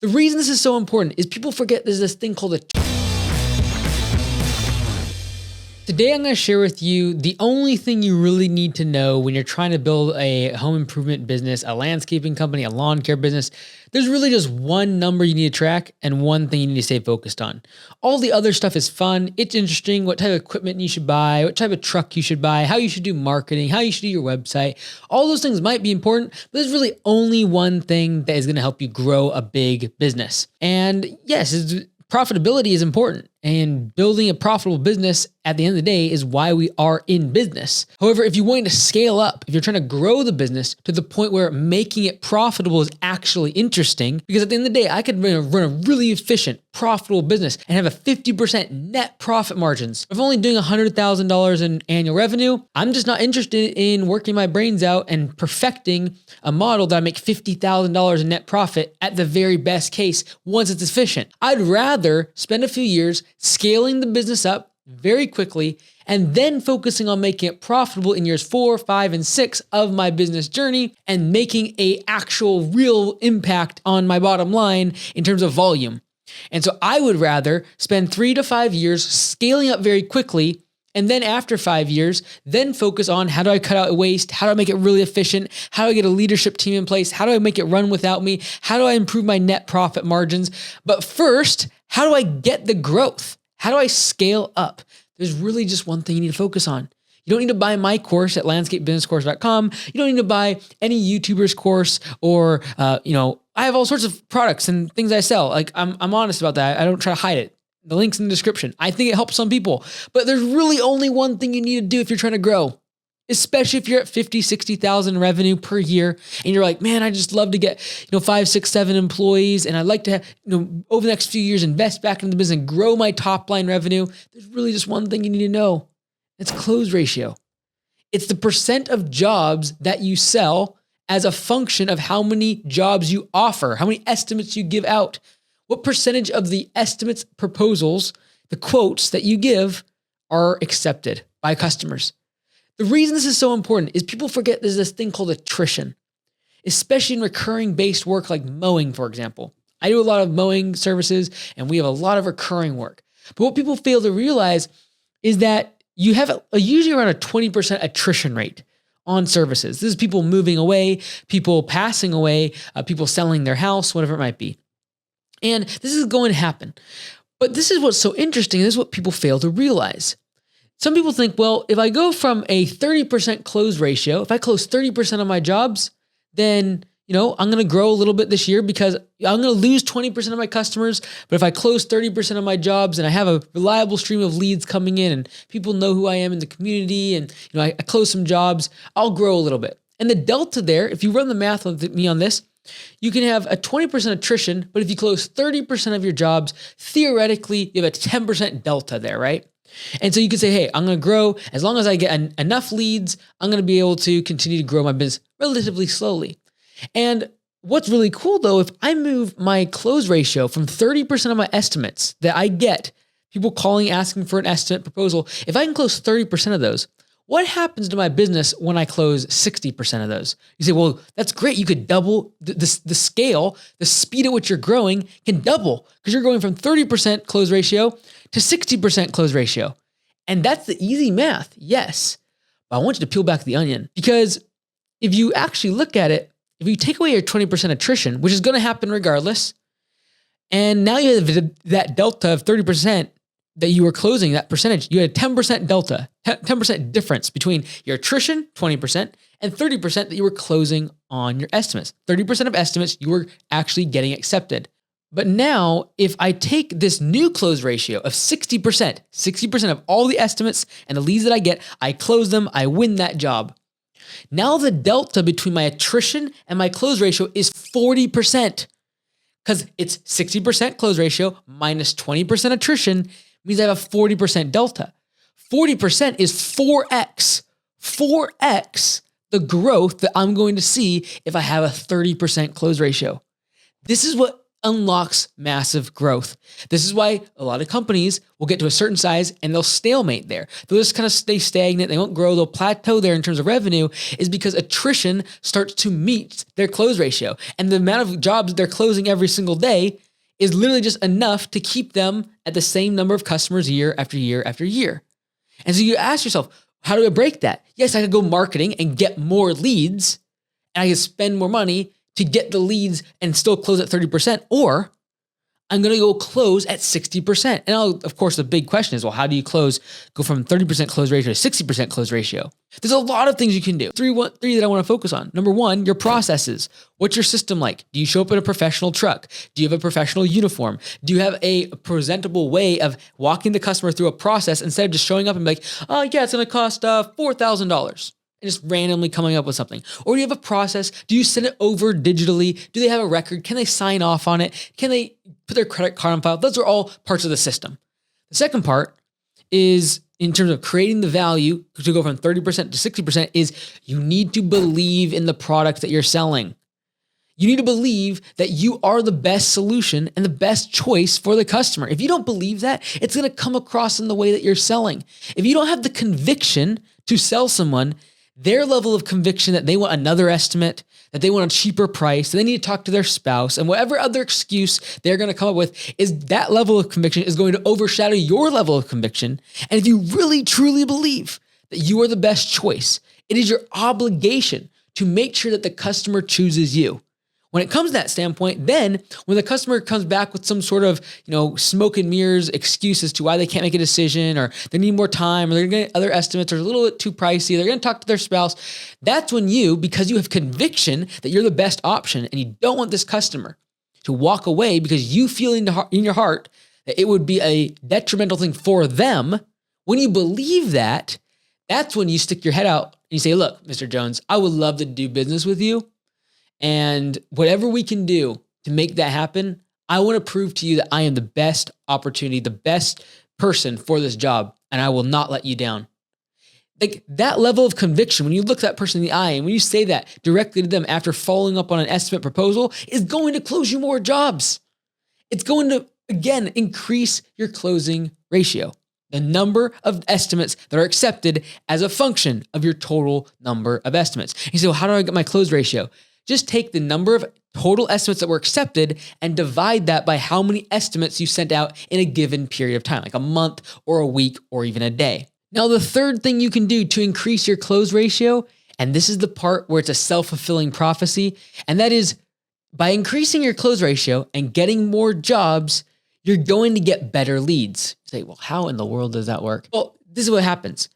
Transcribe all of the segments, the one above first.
The reason this is so important is people forget there's this thing called a. Today, I'm going to share with you the only thing you really need to know when you're trying to build a home improvement business, a landscaping company, a lawn care business. There's really just one number you need to track and one thing you need to stay focused on. All the other stuff is fun. It's interesting what type of equipment you should buy, what type of truck you should buy, how you should do marketing, how you should do your website. All those things might be important, but there's really only one thing that is going to help you grow a big business. And yes, profitability is important, and building a profitable business at the end of the day is why we are in business. However, if you're wanting to scale up, if you're trying to grow the business to the point where making it profitable is actually interesting, because at the end of the day, I could run a really efficient, profitable business and have a 50% net profit margins. If I'm only doing $100,000 in annual revenue, I'm just not interested in working my brains out and perfecting a model that I make $50,000 in net profit at the very best case once it's efficient. I'd rather spend a few years scaling the business up very quickly and then focusing on making it profitable in years 4, 5, and 6 of my business journey and making a actual real impact on my bottom line in terms of volume. And so I would rather spend 3 to 5 years scaling up very quickly, and then after 5 years, then focus on how do I cut out waste? How do I make it really efficient? How do I get a leadership team in place? How do I make it run without me? How do I improve my net profit margins? But first, how do I get the growth? How do I scale up? There's really just one thing you need to focus on. You don't need to buy my course at landscapebusinesscourse.com. You don't need to buy any YouTuber's course or, I have all sorts of products and things I sell. Like I'm honest about that. I don't try to hide it. The link's in the description. I think it helps some people, but there's really only one thing you need to do if you're trying to grow, especially if you're at 50, 60,000 revenue per year. And you're like, man, I just love to get, 5, 6, 7 employees. And I'd like to have, over the next few years, invest back into the business and grow my top line revenue. There's really just one thing you need to know. It's close ratio. It's the percent of jobs that you sell as a function of how many jobs you offer, how many estimates you give out. What percentage of the estimates, proposals, the quotes that you give are accepted by customers? The reason this is so important is people forget there's this thing called attrition, especially in recurring based work like mowing, for example. I do a lot of mowing services and we have a lot of recurring work. But what people fail to realize is that you have usually around a 20% attrition rate on services. This is people moving away, people passing away, people selling their house, whatever it might be. And this is going to happen. But this is what's so interesting. This is what people fail to realize. Some people think, well, if I go from a 30% close ratio, if I close 30% of my jobs, then, I'm going to grow a little bit this year because I'm going to lose 20% of my customers. But if I close 30% of my jobs and I have a reliable stream of leads coming in and people know who I am in the community and, I close some jobs, I'll grow a little bit. And the delta there, if you run the math with me on this, you can have a 20% attrition, but if you close 30% of your jobs, theoretically, you have a 10% delta there, right? And so you could say, hey, I'm going to grow. As long as I get enough leads, I'm going to be able to continue to grow my business relatively slowly. And what's really cool though, if I move my close ratio from 30% of my estimates that I get, people calling, asking for an estimate proposal, if I can close 30% of those, what happens to my business when I close 60% of those? You say, well, that's great. You could double the scale, the speed at which you're growing can double because you're going from 30% close ratio to 60% close ratio. And that's the easy math, yes. But I want you to peel back the onion because if you actually look at it, if you take away your 20% attrition, which is going to happen regardless, and now you have that delta of 30%, that you were closing, that percentage, you had a 10% delta, 10% difference between your attrition, 20%, and 30% that you were closing on your estimates. 30% of estimates you were actually getting accepted. But now, if I take this new close ratio of 60% of all the estimates and the leads that I get, I close them, I win that job. Now the delta between my attrition and my close ratio is 40%. Because it's 60% close ratio minus 20% attrition means I have a 40% delta. 40% is 4x the growth that I'm going to see if I have a 30% close ratio. This is what unlocks massive growth. This is why a lot of companies will get to a certain size and they'll stalemate there. They'll just kind of stay stagnant. They won't grow. They'll plateau there in terms of revenue, is because attrition starts to meet their close ratio. And the amount of jobs they're closing every single day is literally just enough to keep them at the same number of customers year after year after year. And so you ask yourself, how do I break that? Yes, I could go marketing and get more leads, and I could spend more money to get the leads and still close at 30%, or I'm going to go close at 60%. And of course, the big question is, well, how do you go from 30% close ratio to 60% close ratio? There's a lot of things you can do. Three that I want to focus on. Number one, your processes. What's your system like? Do you show up in a professional truck? Do you have a professional uniform? Do you have a presentable way of walking the customer through a process instead of just showing up and be like, oh yeah, it's going to cost $4,000? And just randomly coming up with something? Or do you have a process? Do you send it over digitally? Do they have a record? Can they sign off on it? Can they put their credit card on file? Those are all parts of the system. The second part is, in terms of creating the value to go from 30% to 60%, is you need to believe in the product that you're selling. You need to believe that you are the best solution and the best choice for the customer. If you don't believe that, it's going to come across in the way that you're selling. If you don't have the conviction to sell someone their level of conviction that they want another estimate, that they want a cheaper price, that they need to talk to their spouse, and whatever other excuse they're going to come up with, is that level of conviction is going to overshadow your level of conviction. And if you really, truly believe that you are the best choice, it is your obligation to make sure that the customer chooses you. When it comes to that standpoint, then when the customer comes back with some sort of, smoke and mirrors excuse as to why they can't make a decision, or they need more time, or they're going to get other estimates, or a little bit too pricey, they're going to talk to their spouse. That's when you, because you have conviction that you're the best option and you don't want this customer to walk away because you feel in your heart that it would be a detrimental thing for them. When you believe that, that's when you stick your head out and you say, look, Mr. Jones, I would love to do business with you. And whatever we can do to make that happen, I want to prove to you that I am the best opportunity, the best person for this job, and I will not let you down. Like, that level of conviction, when you look that person in the eye and when you say that directly to them after following up on an estimate proposal, is going to close you more jobs. It's going to, again, increase your closing ratio, the number of estimates that are accepted as a function of your total number of estimates. You say, well, how do I get my close ratio? Just take the number of total estimates that were accepted and divide that by how many estimates you sent out in a given period of time, like a month or a week or even a day. Now, the third thing you can do to increase your close ratio, and this is the part where it's a self-fulfilling prophecy, and that is, by increasing your close ratio and getting more jobs, you're going to get better leads. You say, well, how in the world does that work? Well, this is what happens.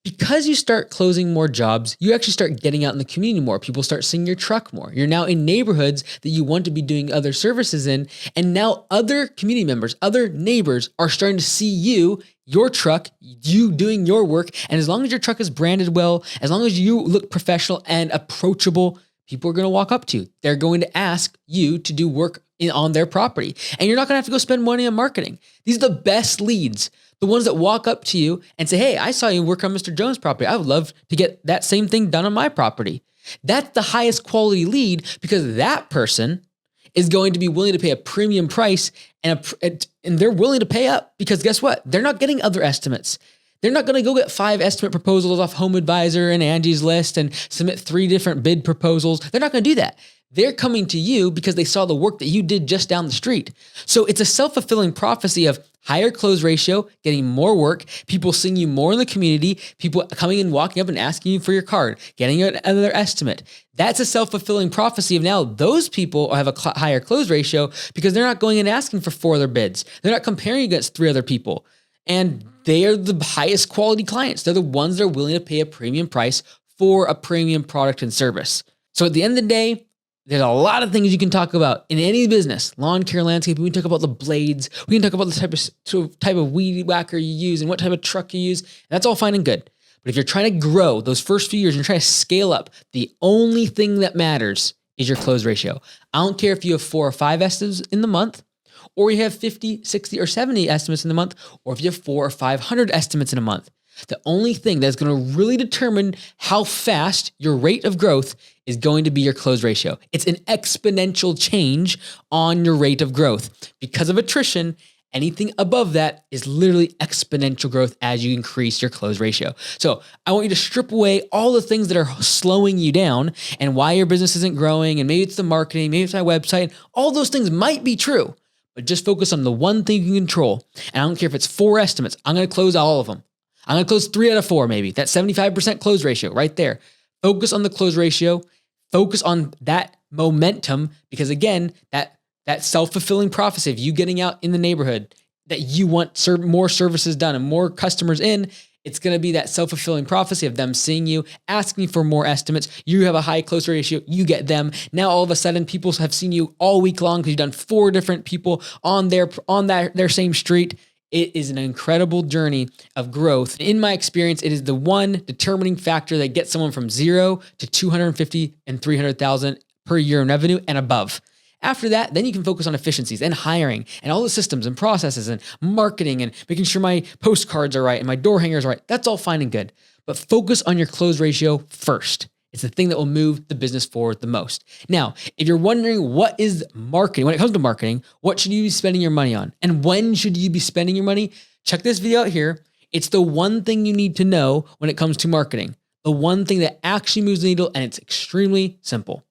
Because you start closing more jobs, you actually start getting out in the community more. People start seeing your truck more. You're now in neighborhoods that you want to be doing other services in. And now other community members, other neighbors are starting to see you, your truck, you doing your work. And as long as your truck is branded well, as long as you look professional and approachable, people are going to walk up to you. They're going to ask you to do work on their property. And you're not going to have to go spend money on marketing. These are the best leads. The ones that walk up to you and say, hey, I saw you work on Mr. Jones' property. I would love to get that same thing done on my property. That's the highest quality lead, because that person is going to be willing to pay a premium price, and they're willing to pay up because guess what? They're not getting other estimates. They're not going to go get 5 estimate proposals off HomeAdvisor and Angie's List and submit 3 different bid proposals. They're not going to do that. They're coming to you because they saw the work that you did just down the street. So it's a self-fulfilling prophecy of higher close ratio, getting more work, people seeing you more in the community, people coming and walking up and asking you for your card, getting another estimate. That's a self-fulfilling prophecy of now those people have a higher close ratio because they're not going and asking for 4 other bids. They're not comparing against 3 other people. And they are the highest quality clients. They're the ones that are willing to pay a premium price for a premium product and service. So at the end of the day, there's a lot of things you can talk about in any business. Lawn care, landscaping, we can talk about the blades. We can talk about the type of weed whacker you use and what type of truck you use. That's all fine and good. But if you're trying to grow those first few years and try to scale up, the only thing that matters is your close ratio. I don't care if you have 4 or 5 estimates in the month, or you have 50, 60, or 70 estimates in the month, or if you have 400 or 500 estimates in a month. The only thing that's going to really determine how fast your rate of growth is going to be your close ratio. It's an exponential change on your rate of growth. Because of attrition, anything above that is literally exponential growth as you increase your close ratio. So I want you to strip away all the things that are slowing you down and why your business isn't growing. And maybe it's the marketing, maybe it's my website. All those things might be true, but just focus on the one thing you can control. And I don't care if it's 4 estimates. I'm going to close all of them. I'm going to close 3 out of 4, maybe. That's 75% close ratio right there. Focus on the close ratio. Focus on that momentum, because again, that self-fulfilling prophecy of you getting out in the neighborhood, that you want more services done and more customers in, it's going to be that self-fulfilling prophecy of them seeing you, asking for more estimates. You have a high close ratio, you get them. Now all of a sudden people have seen you all week long because you've done 4 different people on their same street. It is an incredible journey of growth. In my experience, it is the one determining factor that gets someone from 0 to 250 and 300,000 per year in revenue and above. After that, then you can focus on efficiencies and hiring and all the systems and processes and marketing and making sure my postcards are right and my door hangers are right. That's all fine and good. But focus on your close ratio first. It's the thing that will move the business forward the most. Now, if you're wondering what is marketing, when it comes to marketing, what should you be spending your money on? And when should you be spending your money? Check this video out here. It's the one thing you need to know when it comes to marketing. The one thing that actually moves the needle, and it's extremely simple.